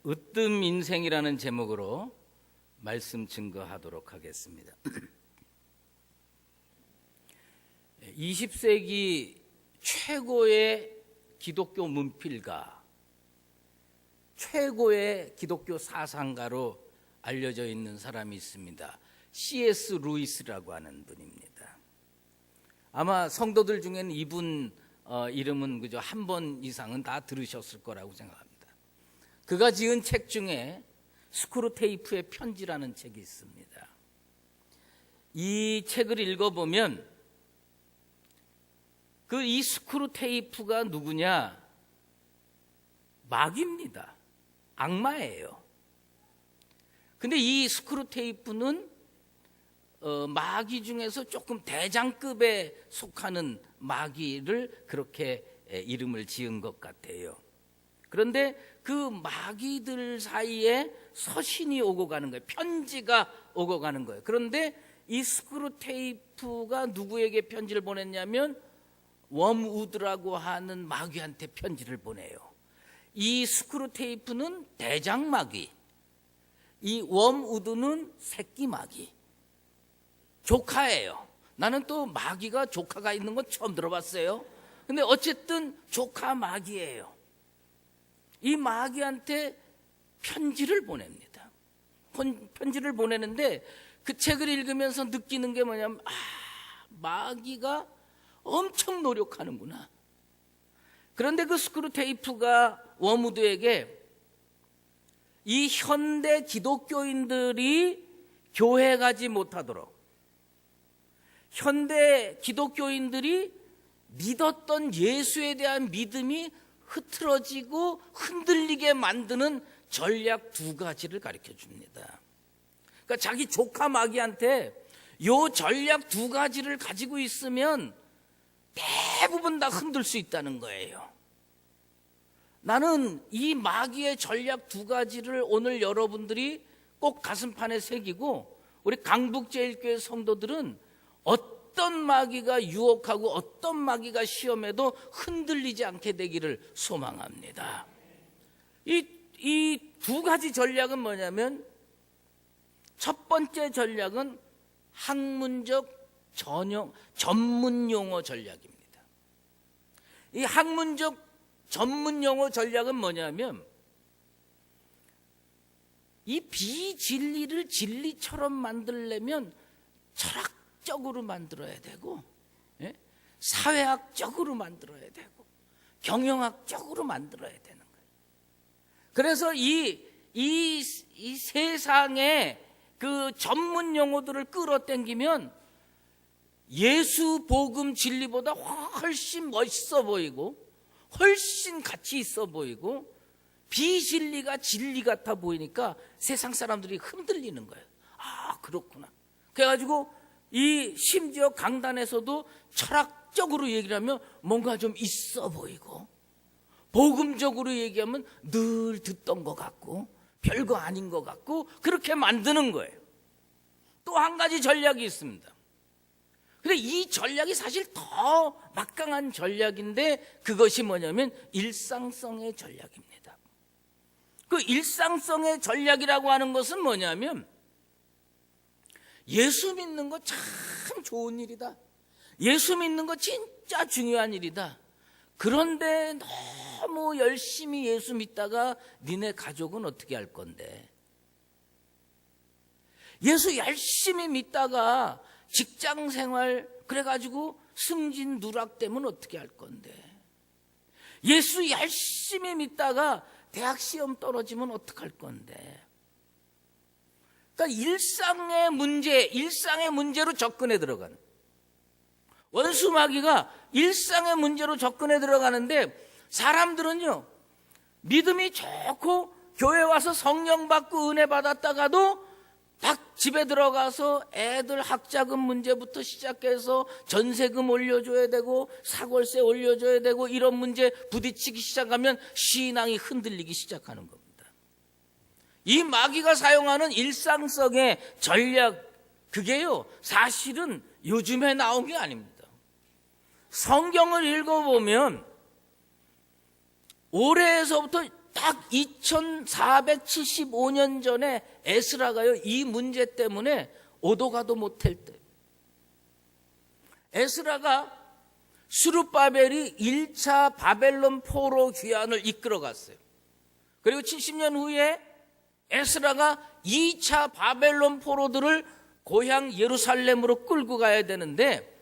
으뜸 인생이라는 제목으로 말씀 증거하도록 하겠습니다. 20세기 최고의 기독교 문필가, 최고의 기독교 사상가로 알려져 있는 사람이 있습니다. C.S. 루이스라고 하는 분입니다. 아마 성도들 중에는 이분 이름은 그저 한 번 이상은 다 들으셨을 거라고 생각합니다. 그가 지은 책 중에 스크루테이프의 편지라는 책이 있습니다. 이 책을 읽어보면 이 스크루테이프가 누구냐? 마귀입니다. 악마예요. 근데 이 스크루테이프는 마귀 중에서 조금 대장급에 속하는 마귀를 그렇게 이름을 지은 것 같아요. 그런데 그 마귀들 사이에 서신이 오고 가는 거예요. 편지가 오고 가는 거예요. 그런데 이 스크루테이프가 누구에게 편지를 보냈냐면 웜우드라고 하는 마귀한테 편지를 보내요. 이 스크루테이프는 대장마귀, 이 웜우드는 새끼 마귀, 조카예요. 나는 또 마귀가 조카가 있는 건 처음 들어봤어요. 근데 어쨌든 조카 마귀예요. 이 마귀한테 편지를 보냅니다. 편지를 보내는데 그 책을 읽으면서 느끼는 게 뭐냐면 마귀가 엄청 노력하는구나. 그런데 그 스크루테이프가 웜우드에게 이 현대 기독교인들이 교회 가지 못하도록, 현대 기독교인들이 믿었던 예수에 대한 믿음이 흐트러지고 흔들리게 만드는 전략 두 가지를 가르쳐 줍니다. 그러니까 자기 조카 마귀한테 요 전략 두 가지를 가지고 있으면 대부분 다 흔들 수 있다는 거예요. 나는 이 마귀의 전략 두 가지를 오늘 여러분들이 꼭 가슴판에 새기고 우리 강북제일교회 성도들은 어떤 마귀가 유혹하고 어떤 마귀가 시험해도 흔들리지 않게 되기를 소망합니다. 이 두 가지 전략은 뭐냐면 첫 번째 전략은 학문적 전문 용어 전략입니다. 이 학문적 전문 용어 전략은 뭐냐면 이 비진리를 진리처럼 만들려면 철학적으로 만들어야 되고, 사회학적으로 만들어야 되고, 경영학적으로 만들어야 되는 거예요. 그래서 이 세상에 그 전문 용어들을 끌어당기면 예수 복음 진리보다 훨씬 멋있어 보이고 훨씬 가치 있어 보이고 비진리가 진리 같아 보이니까 세상 사람들이 흔들리는 거예요. 그렇구나. 그래가지고 심지어 강단에서도 철학적으로 얘기를 하면 뭔가 좀 있어 보이고 복음적으로 얘기하면 늘 듣던 것 같고 별거 아닌 것 같고 그렇게 만드는 거예요. 또 한 가지 전략이 있습니다. 근데 이 전략이 사실 더 막강한 전략인데 그것이 뭐냐면 일상성의 전략입니다. 그 일상성의 전략이라고 하는 것은 뭐냐면 예수 믿는 거 참 좋은 일이다. 예수 믿는 거 진짜 중요한 일이다. 그런데 너무 열심히 예수 믿다가 니네 가족은 어떻게 할 건데? 예수 열심히 믿다가 직장 생활 그래가지고 승진 누락되면 어떻게 할 건데? 예수 열심히 믿다가 대학 시험 떨어지면 어떡할 건데? 그러니까 일상의 문제로 접근해 들어가는, 원수 마귀가 일상의 문제로 접근해 들어가는데 사람들은요 믿음이 좋고 교회 와서 성령 받고 은혜 받았다가도 딱 집에 들어가서 애들 학자금 문제부터 시작해서 전세금 올려줘야 되고 사골세 올려줘야 되고 이런 문제 부딪히기 시작하면 신앙이 흔들리기 시작하는 겁니다. 이 마귀가 사용하는 일상성의 전략, 그게요 사실은 요즘에 나온 게 아닙니다. 성경을 읽어보면 올해에서부터 딱 2475년 전에 에스라가요, 이 문제 때문에 오도 가도 못할 때, 에스라가 스룹바벨이 1차 바벨론 포로 귀환을 이끌어 갔어요. 그리고 70년 후에 에스라가 2차 바벨론 포로들을 고향 예루살렘으로 끌고 가야 되는데,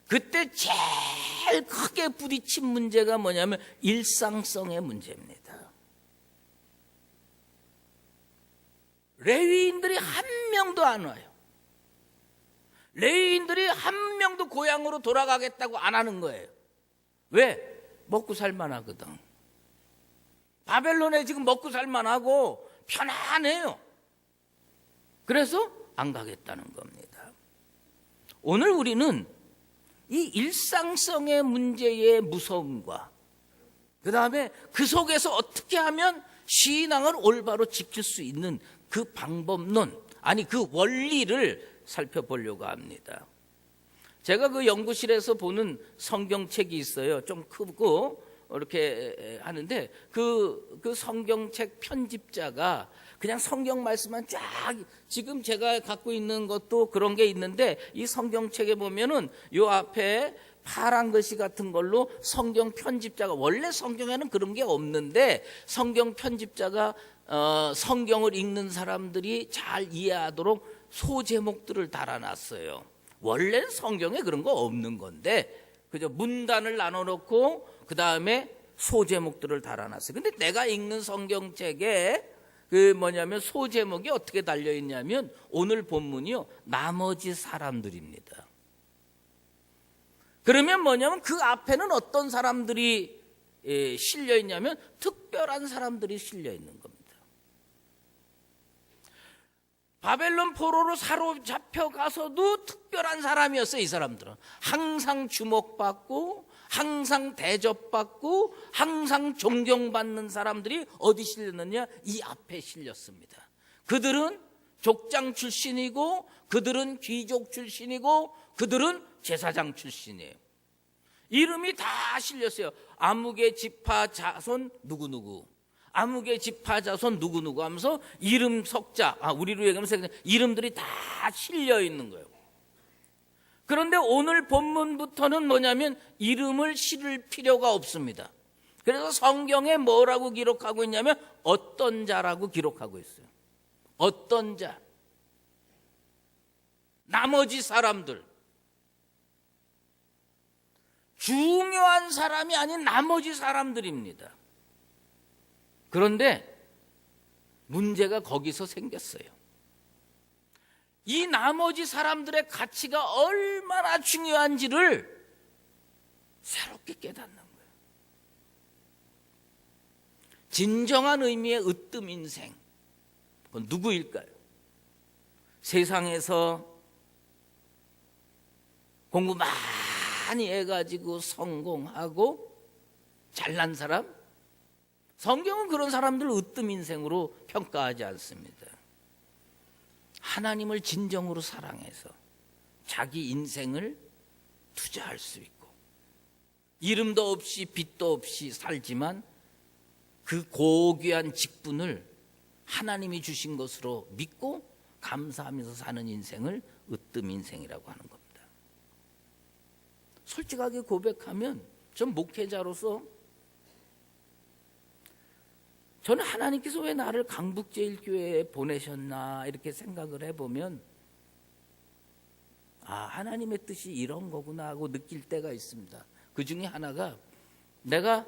그때 제일 크게 부딪힌 문제가 뭐냐면 일상성의 문제입니다. 레위인들이 한 명도 안 와요. 레위인들이 한 명도 고향으로 돌아가겠다고 안 하는 거예요. 왜? 먹고 살만하거든. 바벨론에 지금 먹고 살만하고 편안해요. 그래서 안 가겠다는 겁니다. 오늘 우리는 이 일상성의 문제의 무서움과 그 다음에 그 속에서 어떻게 하면 신앙을 올바로 지킬 수 있는 그 방법론, 아니 그 원리를 살펴보려고 합니다. 제가 그 연구실에서 보는 성경책이 있어요. 좀 크고 이렇게 하는데 그 성경책 편집자가 그냥 성경 말씀만 쫙, 지금 제가 갖고 있는 것도 그런 게 있는데, 이 성경책에 보면은 요 앞에 파란 글씨 같은 걸로 성경 편집자가, 원래 성경에는 그런 게 없는데 성경 편집자가 성경을 읽는 사람들이 잘 이해하도록 소제목들을 달아놨어요. 원래 성경에 그런 거 없는 건데 그저 문단을 나눠놓고 그 다음에 소제목들을 달아놨어요. 근데 내가 읽는 성경책에 그 뭐냐면 소제목이 어떻게 달려있냐면, 오늘 본문이요, 나머지 사람들입니다. 그러면 뭐냐면 그 앞에는 어떤 사람들이 실려있냐면 특별한 사람들이 실려있는 겁니다. 바벨론 포로로 사로잡혀 가서도 특별한 사람이었어요. 이 사람들은 항상 주목받고 항상 대접받고 항상 존경받는 사람들이 어디 실렸느냐? 이 앞에 실렸습니다. 그들은 족장 출신이고 그들은 귀족 출신이고 그들은 제사장 출신이에요. 이름이 다 실렸어요. 아무개 지파 자손 누구누구, 아무개 지파 자손 누구누구 하면서 이름 석자, 우리로 얘기하면 이름들이 다 실려 있는 거예요. 그런데 오늘 본문부터는 뭐냐면 이름을 실을 필요가 없습니다. 그래서 성경에 뭐라고 기록하고 있냐면 어떤 자라고 기록하고 있어요. 어떤 자, 나머지 사람들, 중요한 사람이 아닌 나머지 사람들입니다. 그런데 문제가 거기서 생겼어요. 이 나머지 사람들의 가치가 얼마나 중요한지를 새롭게 깨닫는 거예요. 진정한 의미의 으뜸 인생, 그건 누구일까요? 세상에서 공부 많이 해가지고 성공하고 잘난 사람? 성경은 그런 사람들을 으뜸 인생으로 평가하지 않습니다. 하나님을 진정으로 사랑해서 자기 인생을 투자할 수 있고 이름도 없이 빚도 없이 살지만 그 고귀한 직분을 하나님이 주신 것으로 믿고 감사하면서 사는 인생을 으뜸 인생이라고 하는 겁니다. 솔직하게 고백하면 전 목회자로서 저는 하나님께서 왜 나를 강북제일교회에 보내셨나 이렇게 생각을 해보면 하나님의 뜻이 이런 거구나 하고 느낄 때가 있습니다. 그 중에 하나가 내가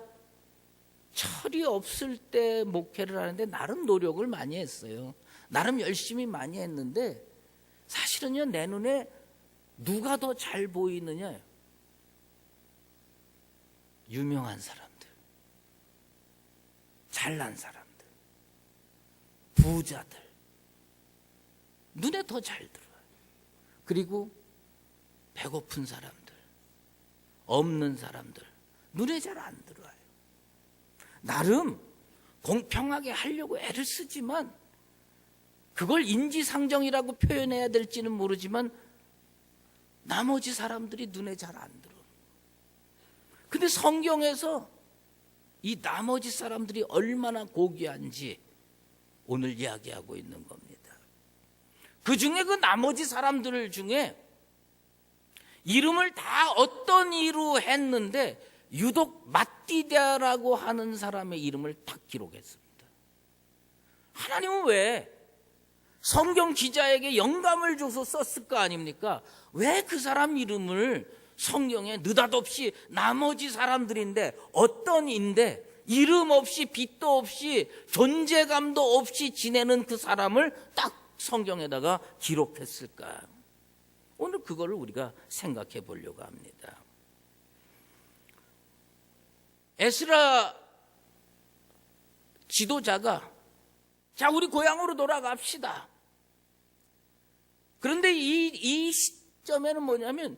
철이 없을 때 목회를 하는데 나름 노력을 많이 했어요. 나름 열심히 많이 했는데 사실은요, 내 눈에 누가 더 잘 보이느냐? 유명한 사람들, 잘난 사람들, 부자들 눈에 더 잘 들어요. 그리고 배고픈 사람들, 없는 사람들 눈에 잘 안 들어와요. 나름 공평하게 하려고 애를 쓰지만 그걸 인지상정이라고 표현해야 될지는 모르지만 나머지 사람들이 눈에 잘 안 들어. 근데 성경에서 이 나머지 사람들이 얼마나 고귀한지 오늘 이야기하고 있는 겁니다. 그 중에 그 나머지 사람들 중에 이름을 다 어떤 이로 했는데 유독 마띠다라고 하는 사람의 이름을 딱 기록했습니다. 하나님은 왜 성경 기자에게 영감을 줘서 썼을 거 아닙니까? 왜 그 사람 이름을 성경에 느닷없이 나머지 사람들인데 어떤인데 이름 없이 빛도 없이 존재감도 없이 지내는 그 사람을 딱 성경에다가 기록했을까? 오늘 그거를 우리가 생각해 보려고 합니다. 에스라 지도자가 자, 우리 고향으로 돌아갑시다. 그런데 이 시점에는 뭐냐면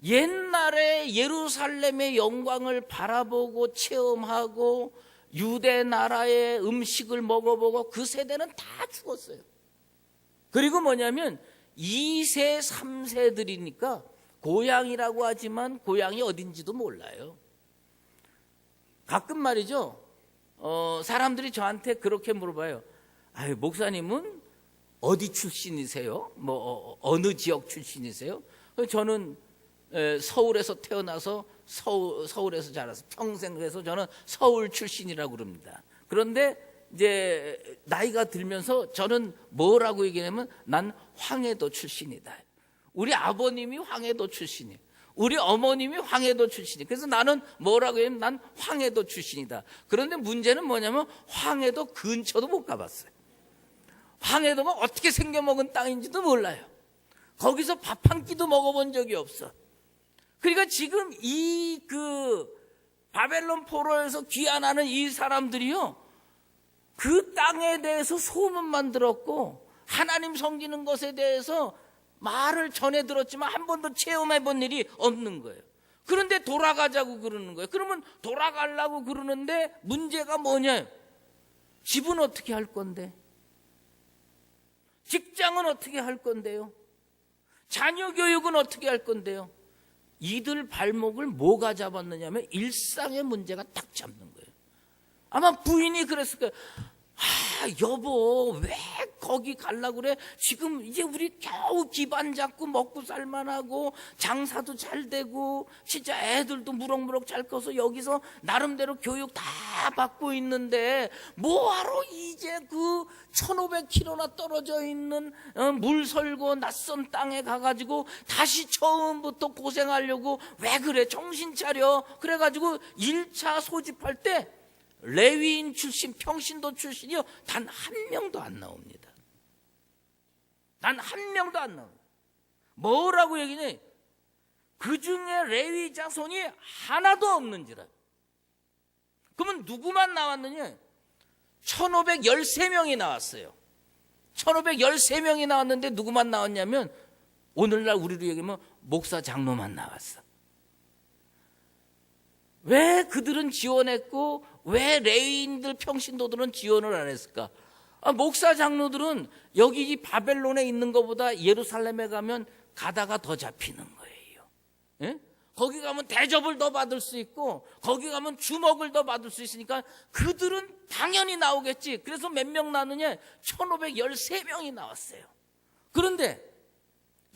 옛날에 예루살렘의 영광을 바라보고 체험하고 유대 나라의 음식을 먹어보고 그 세대는 다 죽었어요. 그리고 뭐냐면 2세, 3세들이니까 고향이라고 하지만 고향이 어딘지도 몰라요. 가끔 말이죠. 사람들이 저한테 그렇게 물어봐요. 아유, 목사님은 어디 출신이세요? 어느 지역 출신이세요? 저는 서울에서 태어나서 서울에서 자라서 평생 그래서 저는 서울 출신이라고 그럽니다. 그런데 이제 나이가 들면서 저는 뭐라고 얘기하냐면 난 황해도 출신이다. 우리 아버님이 황해도 출신이에요. 우리 어머님이 황해도 출신이에요. 그래서 나는 뭐라고 하냐면 난 황해도 출신이다. 그런데 문제는 뭐냐면 황해도 근처도 못 가봤어요. 황해도가 어떻게 생겨먹은 땅인지도 몰라요. 거기서 밥 한 끼도 먹어본 적이 없어. 그러니까 지금 이 바벨론 포로에서 귀환하는 이 사람들이요, 그 땅에 대해서 소문만 들었고 하나님 섬기는 것에 대해서 말을 전해 들었지만 한 번도 체험해 본 일이 없는 거예요. 그런데 돌아가자고 그러는 거예요. 그러면 돌아가려고 그러는데 문제가 뭐냐? 집은 어떻게 할 건데? 직장은 어떻게 할 건데요? 자녀 교육은 어떻게 할 건데요? 이들 발목을 뭐가 잡았느냐 하면 일상의 문제가 딱 잡는 거예요. 아마 부인이 그랬을 거예요. 여보, 왜 거기 가려고 그래? 지금 이제 우리 겨우 기반 잡고 먹고 살만하고 장사도 잘 되고 진짜 애들도 무럭무럭 잘 커서 여기서 나름대로 교육 다 받고 있는데 뭐하러 이제 1500km나 떨어져 있는 물 설고 낯선 땅에 가가지고 다시 처음부터 고생하려고 왜 그래? 정신 차려. 그래가지고 1차 소집할 때 레위인 출신, 평신도 출신이요, 단 한 명도 안 나옵니다. 단 한 명도 안 나옵니다. 뭐라고 얘기냐? 그 중에 레위 자손이 하나도 없는지라. 그러면 누구만 나왔느냐? 1513명이 나왔어요. 1513명이 나왔는데 누구만 나왔냐면 오늘날 우리로 얘기하면 목사 장로만 나왔어. 왜 그들은 지원했고 왜 레위인들 평신도들은 지원을 안 했을까? 목사 장로들은 여기 이 바벨론에 있는 것보다 예루살렘에 가면 가다가 더 잡히는 거예요. 예? 거기 가면 대접을 더 받을 수 있고 거기 가면 주목을 더 받을 수 있으니까 그들은 당연히 나오겠지. 그래서 몇 명 나느냐? 1513명이 나왔어요. 그런데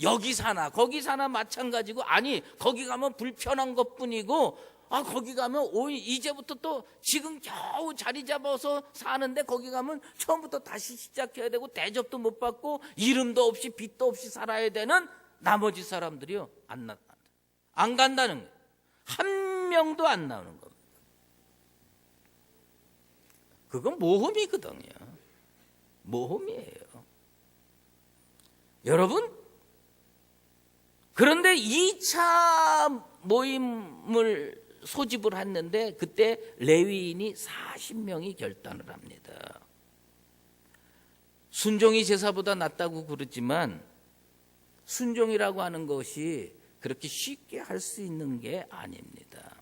여기 사나 거기 사나 마찬가지고, 아니 거기 가면 불편한 것뿐이고 거기 가면 이제부터 또 지금 겨우 자리 잡아서 사는데 거기 가면 처음부터 다시 시작해야 되고 대접도 못 받고 이름도 없이 빛도 없이 살아야 되는 나머지 사람들이요, 안 간다는 거예요. 한 명도 안 나오는 겁니다. 그건 모험이거든요. 모험이에요. 여러분, 그런데 2차 모임을 소집을 했는데 그때 레위인이 40명이 결단을 합니다. 순종이 제사보다 낫다고 그러지만 순종이라고 하는 것이 그렇게 쉽게 할 수 있는 게 아닙니다.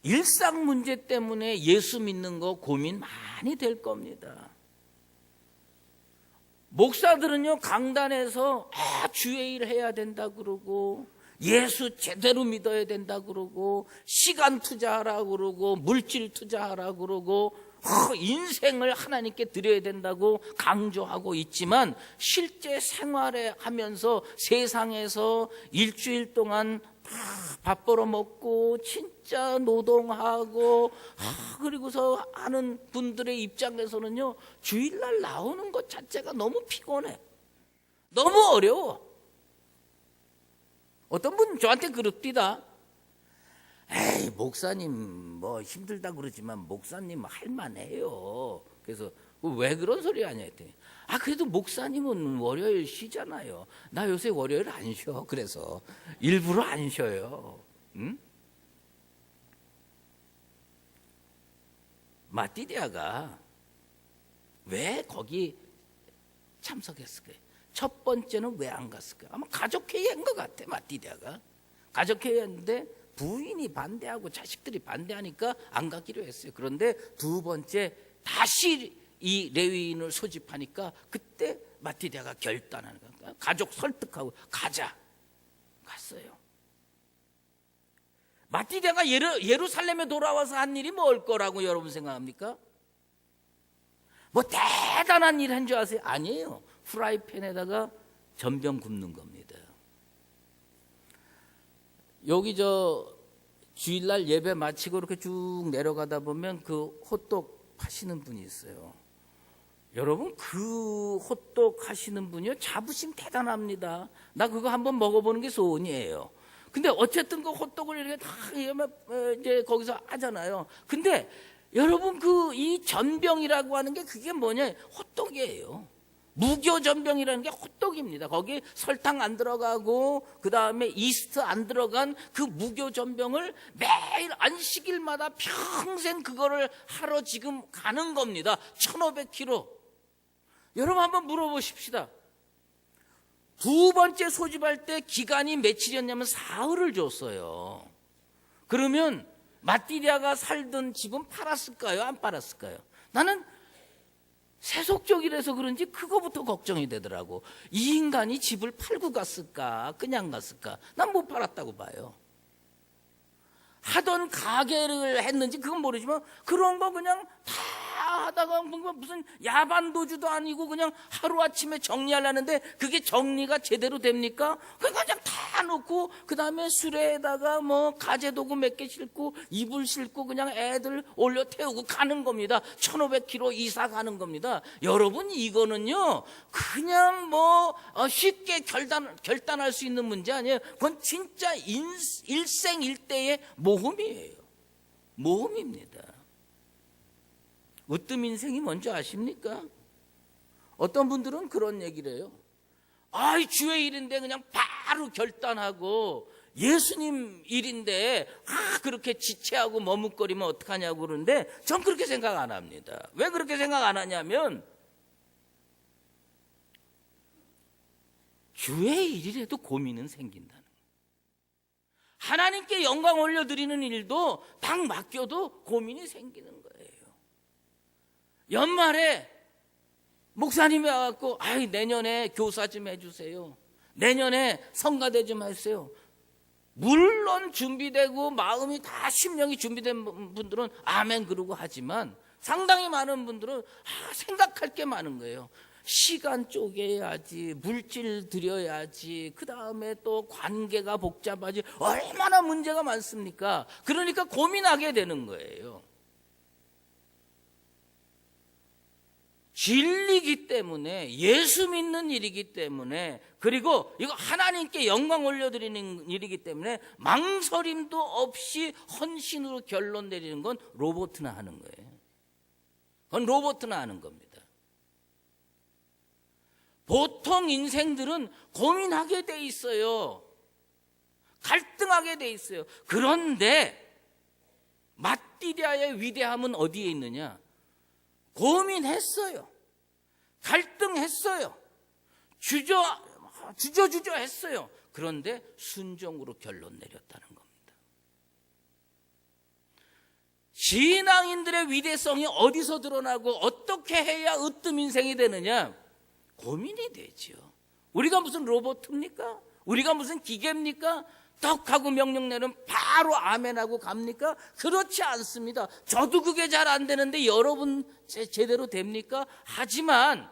일상 문제 때문에 예수 믿는 거 고민 많이 될 겁니다. 목사들은요, 강단에서 주의 일 해야 된다 그러고 예수 제대로 믿어야 된다 그러고, 시간 투자하라 그러고, 물질 투자하라 그러고, 인생을 하나님께 드려야 된다고 강조하고 있지만, 실제 생활에 하면서 세상에서 일주일 동안 밥 벌어먹고 진짜 노동하고 그리고서 하는 분들의 입장에서는요, 주일날 나오는 것 자체가 너무 피곤해, 너무 어려워. 어떤 분 저한테 그럽디다. 에이, 목사님 뭐 힘들다 그러지만 목사님 할만해요. 그래서 왜 그런 소리 하냐 했더니, 그래도 목사님은 월요일 쉬잖아요. 나 요새 월요일 안 쉬어. 그래서 일부러 안 쉬어요. 응? 마띠디아가 왜 거기 참석했을까요? 첫 번째는 왜 안 갔을까요? 아마 가족회의한 것 같아. 마띠디아가 가족회의했는데 부인이 반대하고 자식들이 반대하니까 안 가기로 했어요. 그런데 두 번째 다시 이 레위인을 소집하니까 그때 마띠디아가 결단하는 거야. 가족 설득하고 가자. 갔어요. 마띠디아가 예루살렘에 돌아와서 한 일이 뭘 거라고 여러분 생각합니까? 뭐 대단한 일 한 줄 아세요? 아니에요. 프라이팬에다가 전병 굽는 겁니다. 여기 주일날 예배 마치고 이렇게 쭉 내려가다 보면 그 호떡 파시는 분이 있어요. 여러분, 그 호떡 하시는 분이요, 자부심 대단합니다. 나 그거 한번 먹어보는 게 소원이에요. 근데 어쨌든 그 호떡을 이렇게 다 이제 거기서 하잖아요. 근데 여러분, 이 전병이라고 하는 게 그게 뭐냐? 호떡이에요. 무교 전병이라는 게 호떡입니다. 거기 설탕 안 들어가고 그 다음에 이스트 안 들어간 그 무교 전병을 매일 안식일마다 평생 그거를 하러 지금 가는 겁니다. 1500km. 여러분 한번 물어보십시다. 두 번째 소집할 때 기간이 며칠이었냐면 사흘을 줬어요. 그러면 마띠디아가 살던 집은 팔았을까요? 안 팔았을까요? 나는 세속적이라서 그런지 그거부터 걱정이 되더라고. 이 인간이 집을 팔고 갔을까? 그냥 갔을까? 난 못 팔았다고 봐요. 하던 가게를 했는지 그건 모르지만 그런 거 그냥 다 하다가 무슨 야반도주도 아니고 그냥 하루아침에 정리하려는데 그게 정리가 제대로 됩니까? 그러니까 그냥 다 놓고 그 다음에 수레에다가 뭐 가재도구 몇 개 싣고 이불 싣고 그냥 애들 올려 태우고 가는 겁니다. 1500km 이사 가는 겁니다. 여러분, 이거는요 그냥 뭐 쉽게 결단할 수 있는 문제 아니에요. 그건 진짜 일생일대의 모험이에요. 모험입니다. 으뜸 인생이 뭔지 아십니까? 어떤 분들은 그런 얘기를 해요. 주의 일인데 그냥 바로 결단하고, 예수님 일인데 그렇게 지체하고 머뭇거리면 어떡하냐고 그러는데 전 그렇게 생각 안 합니다. 왜 그렇게 생각 안 하냐면, 주의 일이라도 고민은 생긴다는 거예요. 하나님께 영광 올려드리는 일도 딱 맡겨도 고민이 생기는 거예요. 연말에 목사님이 와갖고 내년에 교사 좀 해주세요. 내년에 성가대 좀 해주세요. 물론 준비되고 마음이 다 심령이 준비된 분들은 아멘 그러고 하지만, 상당히 많은 분들은 생각할 게 많은 거예요. 시간 쪼개야지, 물질 들여야지, 그 다음에 또 관계가 복잡하지, 얼마나 문제가 많습니까? 그러니까 고민하게 되는 거예요. 진리기 때문에, 예수 믿는 일이기 때문에, 그리고 이거 하나님께 영광 올려드리는 일이기 때문에 망설임도 없이 헌신으로 결론 내리는 건 로봇이나 하는 거예요. 그건 로봇이나 하는 겁니다. 보통 인생들은 고민하게 돼 있어요. 갈등하게 돼 있어요. 그런데 마띠디아의 위대함은 어디에 있느냐? 고민했어요. 갈등했어요. 주저주저 했어요. 그런데 순종으로 결론 내렸다는 겁니다. 신앙인들의 위대성이 어디서 드러나고 어떻게 해야 으뜸 인생이 되느냐? 고민이 되죠. 우리가 무슨 로봇입니까? 우리가 무슨 기계입니까? 떡하고 명령 내면 바로 아멘하고 갑니까? 그렇지 않습니다. 저도 그게 잘 안 되는데 여러분 제대로 됩니까? 하지만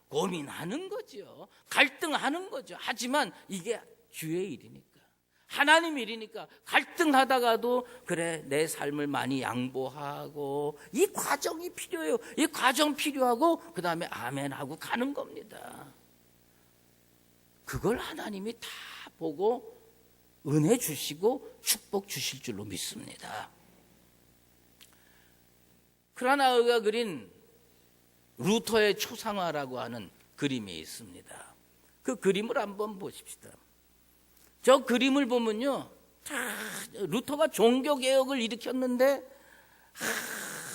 고민하는 거죠. 갈등하는 거죠. 하지만 이게 주의 일이니까, 하나님 일이니까 갈등하다가도 그래, 내 삶을 많이 양보하고, 이 과정이 필요해요. 이 과정 필요하고 그 다음에 아멘하고 가는 겁니다. 그걸 하나님이 다 보고 은혜 주시고 축복 주실 줄로 믿습니다. 크라나우가 그린 루터의 초상화라고 하는 그림이 있습니다. 그 그림을 한번 보십시다. 저 그림을 보면요, 루터가 종교개혁을 일으켰는데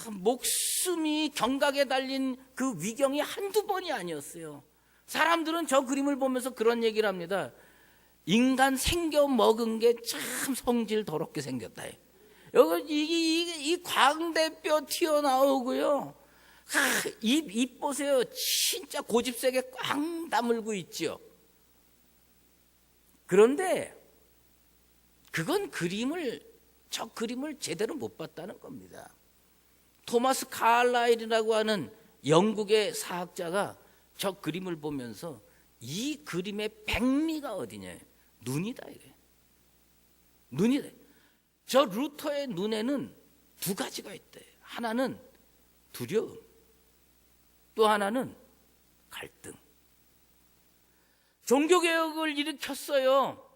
목숨이 경각에 달린 그 위경이 한두 번이 아니었어요. 사람들은 저 그림을 보면서 그런 얘기를 합니다. 인간 생겨 먹은 게 참 성질 더럽게 생겼다. 여기 이 광대뼈 튀어나오고요. 입 보세요. 진짜 고집세게 꽝 다물고 있죠. 그런데 그건 저 그림을 제대로 못 봤다는 겁니다. 토마스 칼라일이라고 하는 영국의 사학자가 저 그림을 보면서 이 그림의 백미가 어디냐? 눈이다, 이게. 눈이다. 저 루터의 눈에는 두 가지가 있대. 하나는 두려움, 또 하나는 갈등. 종교개혁을 일으켰어요.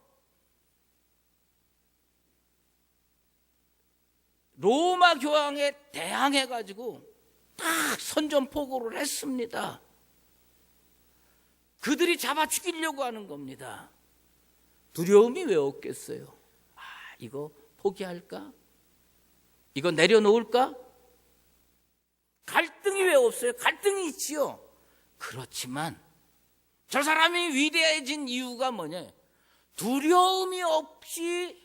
로마 교황에 대항해가지고 딱 선전포고를 했습니다. 그들이 잡아 죽이려고 하는 겁니다. 두려움이 왜 없겠어요? 이거 포기할까? 이거 내려놓을까? 갈등이 왜 없어요? 갈등이 있지요. 그렇지만 저 사람이 위대해진 이유가 뭐냐? 두려움이 없이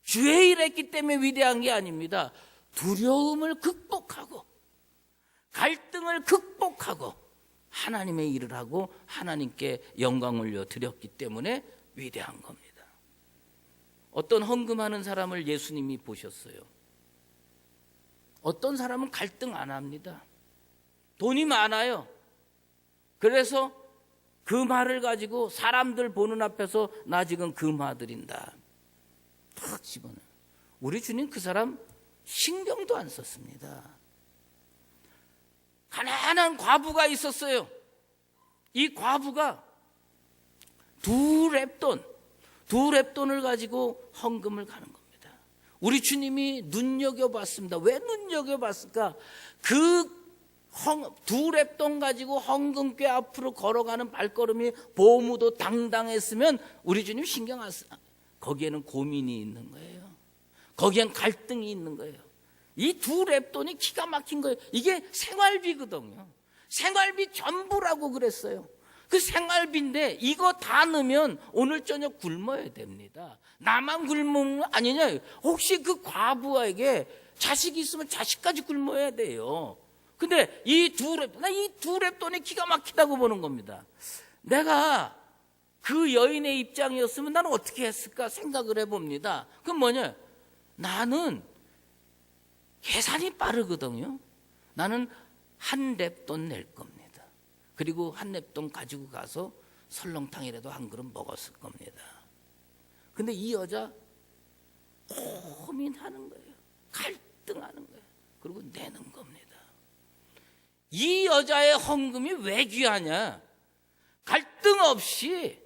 주의 일을 했기 때문에 위대한 게 아닙니다. 두려움을 극복하고 갈등을 극복하고 하나님의 일을 하고 하나님께 영광 올려드렸기 때문에 위대한 겁니다. 어떤 헌금하는 사람을 예수님이 보셨어요. 어떤 사람은 갈등 안 합니다. 돈이 많아요. 그래서 금화를 가지고 사람들 보는 앞에서 나 지금 금화 드린다, 탁 집어넣어요. 우리 주님 그 사람 신경도 안 썼습니다. 가난한 과부가 있었어요. 이 과부가 두 렙돈을 가지고 헌금을 가는 겁니다. 우리 주님이 눈여겨봤습니다. 왜 눈여겨봤을까? 그 두 렙돈 가지고 헌금궤 앞으로 걸어가는 발걸음이 보무도 당당했으면 우리 주님 신경 안 써. 거기에는 고민이 있는 거예요. 거기엔 갈등이 있는 거예요. 이 두 렙돈이 기가 막힌 거예요. 이게 생활비거든요. 생활비 전부라고 그랬어요. 그 생활비인데 이거 다 넣으면 오늘 저녁 굶어야 됩니다. 나만 굶으면 아니냐? 혹시 그 과부에게 자식이 있으면 자식까지 굶어야 돼요. 근데 이 두 렙돈이 기가 막히다고 보는 겁니다. 내가 그 여인의 입장이었으면 나는 어떻게 했을까 생각을 해봅니다. 그럼 뭐냐? 나는 계산이 빠르거든요. 나는 한 렙돈 낼 겁니다. 그리고 한 렙돈 가지고 가서 설렁탕이라도 한 그릇 먹었을 겁니다. 근데 이 여자 고민하는 거예요. 갈등하는 거예요. 그리고 내는 겁니다. 이 여자의 헌금이 왜 귀하냐? 갈등 없이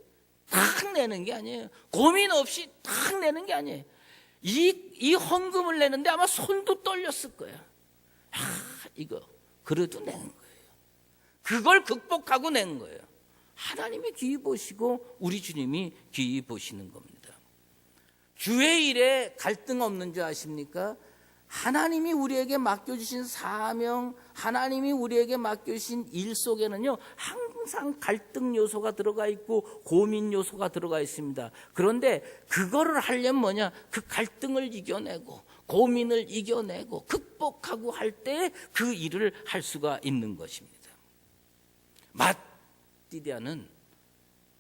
딱 내는 게 아니에요. 고민 없이 딱 내는 게 아니에요. 이 헌금을 내는데 아마 손도 떨렸을 거야. 이거 그래도 내는 거예요. 그걸 극복하고 낸 거예요. 하나님이 귀히 보시고 우리 주님이 귀히 보시는 겁니다. 주의 일에 갈등 없는 줄 아십니까? 하나님이 우리에게 맡겨주신 사명, 하나님이 우리에게 맡겨주신 일 속에는요, 항상 갈등 요소가 들어가 있고 고민 요소가 들어가 있습니다. 그런데 그거를 하려면 뭐냐? 그 갈등을 이겨내고 고민을 이겨내고 극복하고 할 때 그 일을 할 수가 있는 것입니다. 마띠디아는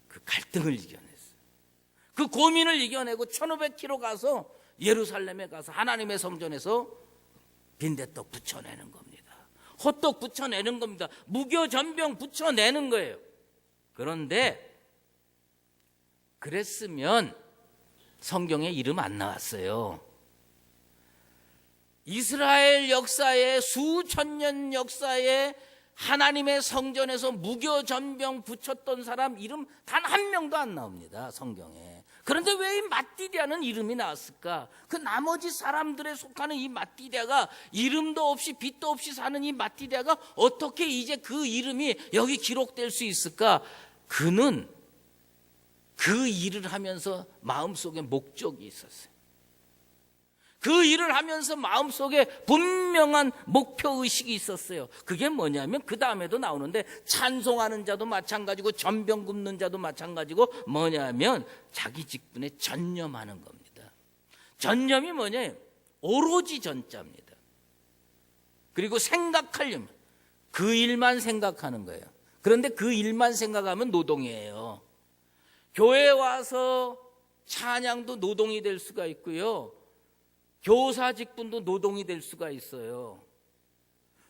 그 갈등을 이겨냈어요. 그 고민을 이겨내고 1500km 가서 예루살렘에 가서 하나님의 성전에서 빈대떡 붙여내는 겁니다. 호떡 붙여내는 겁니다. 무교전병 붙여내는 거예요. 그런데 그랬으면 성경에 이름 안 나왔어요. 이스라엘 역사에 수천 년 역사에 하나님의 성전에서 무교전병 붙였던 사람 이름 단 한 명도 안 나옵니다, 성경에. 그런데 왜 이 마띠디아는 이름이 나왔을까? 그 나머지 사람들에 속하는 이 마띠디아가 이름도 없이 빛도 없이 사는 이 마띠디아가 어떻게 이제 그 이름이 여기 기록될 수 있을까? 그는 그 일을 하면서 마음속에 목적이 있었어요. 그 일을 하면서 마음속에 분명한 목표의식이 있었어요. 그게 뭐냐면 그 다음에도 나오는데 찬송하는 자도 마찬가지고 전병 굽는 자도 마찬가지고 뭐냐면 자기 직분에 전념하는 겁니다. 전념이 뭐냐면 오로지 전자입니다. 그리고 생각하려면 그 일만 생각하는 거예요. 그런데 그 일만 생각하면 노동이에요. 교회에 와서 찬양도 노동이 될 수가 있고요. 교사 직분도 노동이 될 수가 있어요.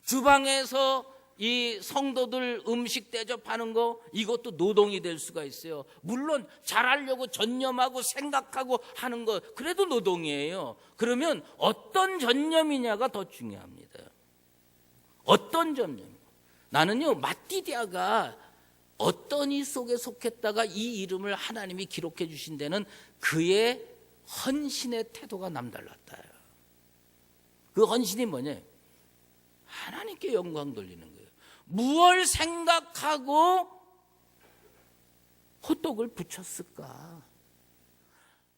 주방에서 이 성도들 음식 대접하는 거 이것도 노동이 될 수가 있어요. 물론 잘하려고 전념하고 생각하고 하는 거 그래도 노동이에요. 그러면 어떤 전념이냐가 더 중요합니다. 어떤 전념? 나는요 마띠디아가 어떤 이 속에 속했다가 이 이름을 하나님이 기록해 주신 데는 그의 헌신의 태도가 남달랐다. 그 헌신이 뭐냐? 하나님께 영광 돌리는 거예요. 무엇을 생각하고 호떡을 붙였을까?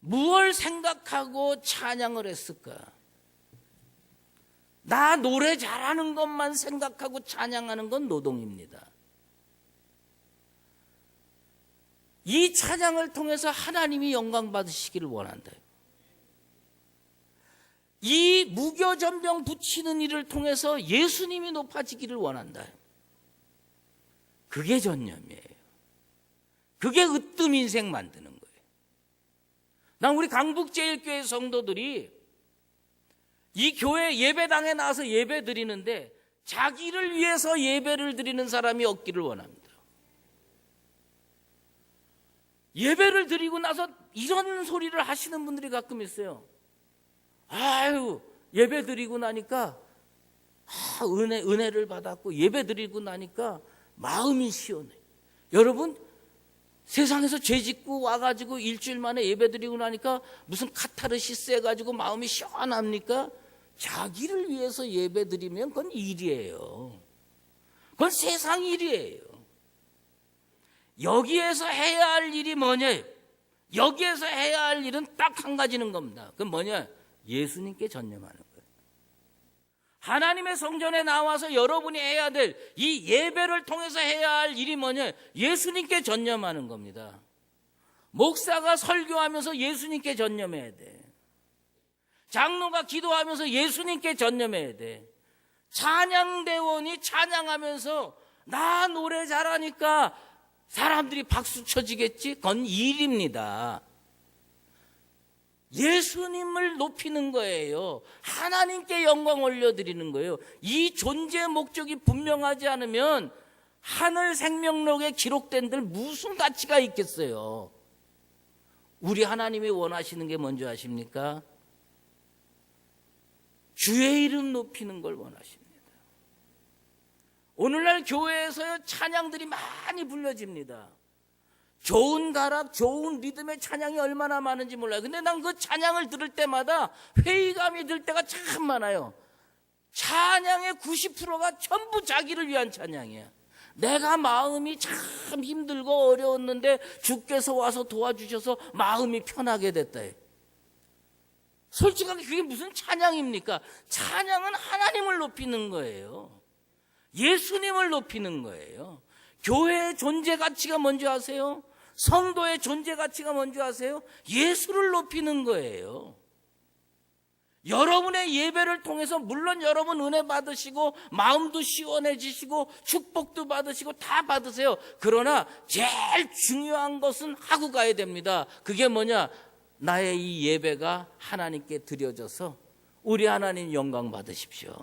무엇을 생각하고 찬양을 했을까? 나 노래 잘하는 것만 생각하고 찬양하는 건 노동입니다. 이 찬양을 통해서 하나님이 영광 받으시기를 원한다. 이 무교전병 붙이는 일을 통해서 예수님이 높아지기를 원한다. 그게 전념이에요. 그게 으뜸 인생 만드는 거예요. 난 우리 강북제일교회 성도들이 이 교회 예배당에 나와서 예배 드리는데 자기를 위해서 예배를 드리는 사람이 없기를 원합니다. 예배를 드리고 나서 이런 소리를 하시는 분들이 가끔 있어요. 아유, 예배 드리고 나니까 은혜를 받았고 예배 드리고 나니까 마음이 시원해. 여러분 세상에서 죄 짓고 와가지고 일주일 만에 예배 드리고 나니까 무슨 카타르시스 해가지고 마음이 시원합니까? 자기를 위해서 예배 드리면 그건 일이에요. 그건 세상 일이에요. 여기에서 해야 할 일이 뭐냐? 여기에서 해야 할 일은 딱 한 가지는 겁니다. 그건 뭐냐? 예수님께 전념하는 거예요. 하나님의 성전에 나와서 여러분이 해야 될 이 예배를 통해서 해야 할 일이 뭐냐? 예수님께 전념하는 겁니다. 목사가 설교하면서 예수님께 전념해야 돼. 장로가 기도하면서 예수님께 전념해야 돼. 찬양대원이 찬양하면서 나 노래 잘하니까 사람들이 박수 쳐지겠지? 그건 일입니다. 예수님을 높이는 거예요. 하나님께 영광 올려드리는 거예요. 이 존재의 목적이 분명하지 않으면 하늘 생명록에 기록된 들 무슨 가치가 있겠어요? 우리 하나님이 원하시는 게 뭔지 아십니까? 주의 이름 높이는 걸 원하십니다. 오늘날 교회에서 찬양들이 많이 불려집니다. 좋은 가락, 좋은 리듬의 찬양이 얼마나 많은지 몰라요. 근데 난 그 찬양을 들을 때마다 회의감이 들 때가 참 많아요. 찬양의 90%가 전부 자기를 위한 찬양이야. 내가 마음이 참 힘들고 어려웠는데 주께서 와서 도와주셔서 마음이 편하게 됐다. 솔직하게 그게 무슨 찬양입니까? 찬양은 하나님을 높이는 거예요. 예수님을 높이는 거예요. 교회의 존재 가치가 뭔지 아세요? 성도의 존재 가치가 뭔지 아세요? 예수를 높이는 거예요. 여러분의 예배를 통해서 물론 여러분 은혜 받으시고 마음도 시원해지시고 축복도 받으시고 다 받으세요. 그러나 제일 중요한 것은 하고 가야 됩니다. 그게 뭐냐? 나의 이 예배가 하나님께 드려져서 우리 하나님 영광 받으십시오.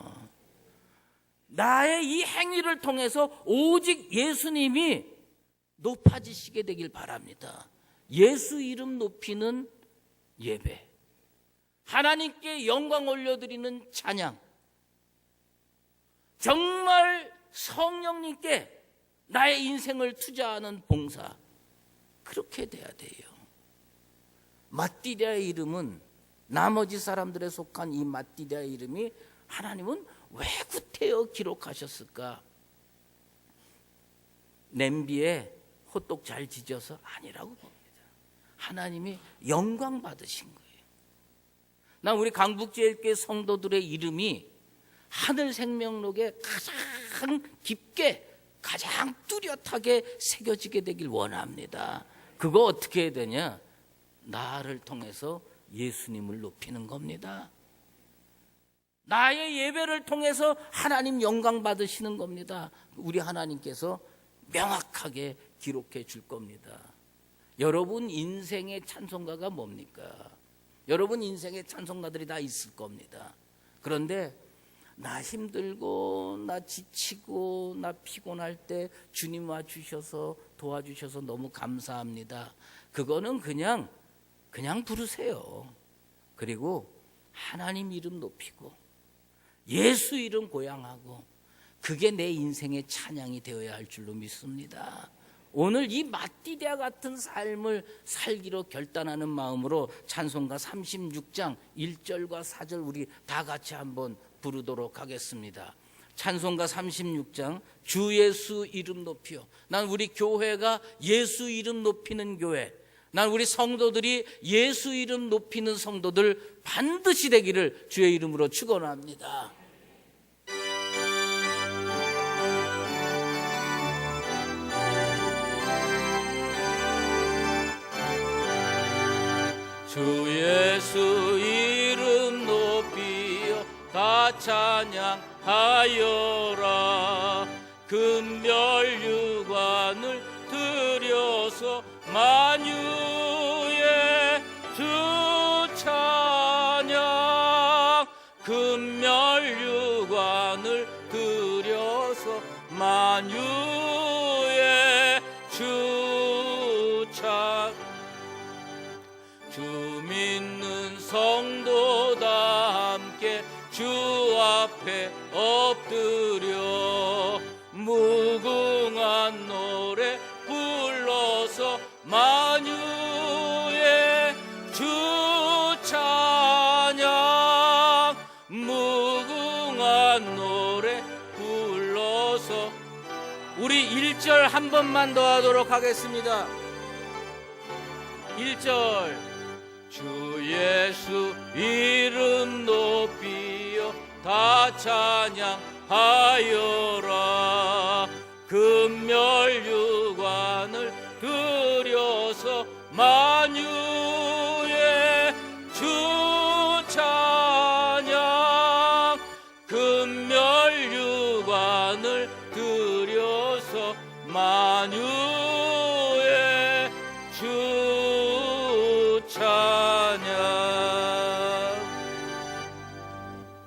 나의 이 행위를 통해서 오직 예수님이 높아지시게 되길 바랍니다. 예수 이름 높이는 예배, 하나님께 영광 올려드리는 찬양, 정말 성령님께 나의 인생을 투자하는 봉사, 그렇게 돼야 돼요. 맏디디아의 이름은, 나머지 사람들에 속한 이 맏디디아의 이름이 하나님은 왜 구태여 기록하셨을까? 냄비에 호떡 잘 지져서 아니라고 봅니다. 하나님이 영광 받으신 거예요. 난 우리 강북제일교회 성도들의 이름이 하늘 생명록에 가장 깊게, 가장 뚜렷하게 새겨지게 되길 원합니다. 그거 어떻게 해야 되냐? 나를 통해서 예수님을 높이는 겁니다. 나의 예배를 통해서 하나님 영광 받으시는 겁니다. 우리 하나님께서 명확하게 기록해 줄 겁니다. 여러분 인생의 찬송가가 뭡니까? 여러분 인생의 찬송가들이 다 있을 겁니다. 그런데 나 힘들고 나 지치고 나 피곤할 때 주님 와주셔서 도와주셔서 너무 감사합니다. 그거는 그냥 부르세요. 그리고 하나님 이름 높이고 예수 이름 고양하고, 그게 내 인생의 찬양이 되어야 할 줄로 믿습니다. 오늘 이 맏디디아 같은 삶을 살기로 결단하는 마음으로 찬송가 36장 1절과 4절 우리 다 같이 한번 부르도록 하겠습니다. 찬송가 36장 주 예수 이름 높이요. 난 우리 교회가 예수 이름 높이는 교회, 난 우리 성도들이 예수 이름 높이는 성도들 반드시 되기를 주의 이름으로 축원합니다. 주 예수 이름 높이어 다 찬양하여라. 금멸유관을 들여서 만유의 주 찬양, 금멸유관을 들여서 만유의 주 찬양. 주 믿는 성도 다 함께 주 앞에 엎드려 무궁한 노래 불러서 만유의 주 찬양, 무궁한 노래 불러서. 우리 1절 한 번만 더 하도록 하겠습니다. 1절 주 예수 이름 높이어 다 찬양하여라. 금멸유관을 들여서 만유의 주 찬양, 금멸유관을 들여서 만유의 주 찬양.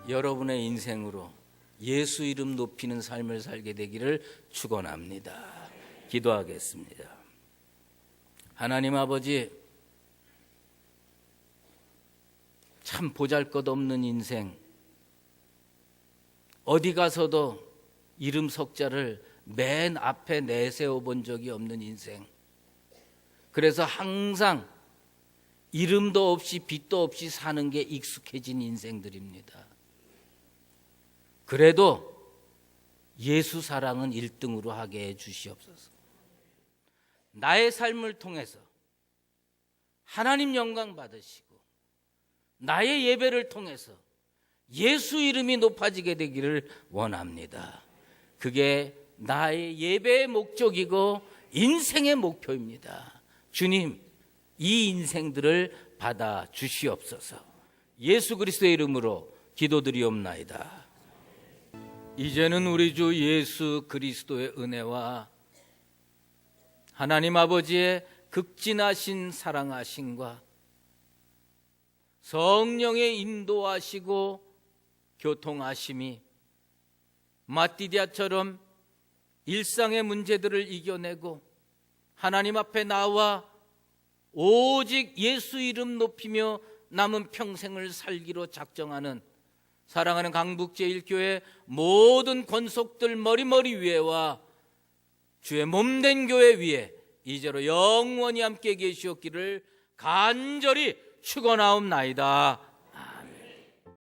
여러분의 인생으로 예수 이름 높이는 삶을 살게 되기를 축원합니다. 기도하겠습니다. 하나님 아버지, 참 보잘것없는 인생, 어디 가서도 이름 석자를 맨 앞에 내세워 본 적이 없는 인생, 그래서 항상 이름도 없이 빛도 없이 사는 게 익숙해진 인생들입니다. 그래도 예수 사랑은 1등으로 하게 해 주시옵소서. 나의 삶을 통해서 하나님 영광 받으시고 나의 예배를 통해서 예수 이름이 높아지게 되기를 원합니다. 그게 나의 예배의 목적이고 인생의 목표입니다. 주님, 이 인생들을 받아 주시옵소서. 예수 그리스도의 이름으로 기도드리옵나이다. 이제는 우리 주 예수 그리스도의 은혜와 하나님 아버지의 극진하신 사랑하심과 성령의 인도하시고 교통하심이 마띠디아처럼 일상의 문제들을 이겨내고 하나님 앞에 나와 오직 예수 이름 높이며 남은 평생을 살기로 작정하는 사랑하는 강북제일교회 모든 권속들 머리머리 위에와 주의 몸된 교회 위에 이제로 영원히 함께 계시옵기를 간절히 축원하옵나이다.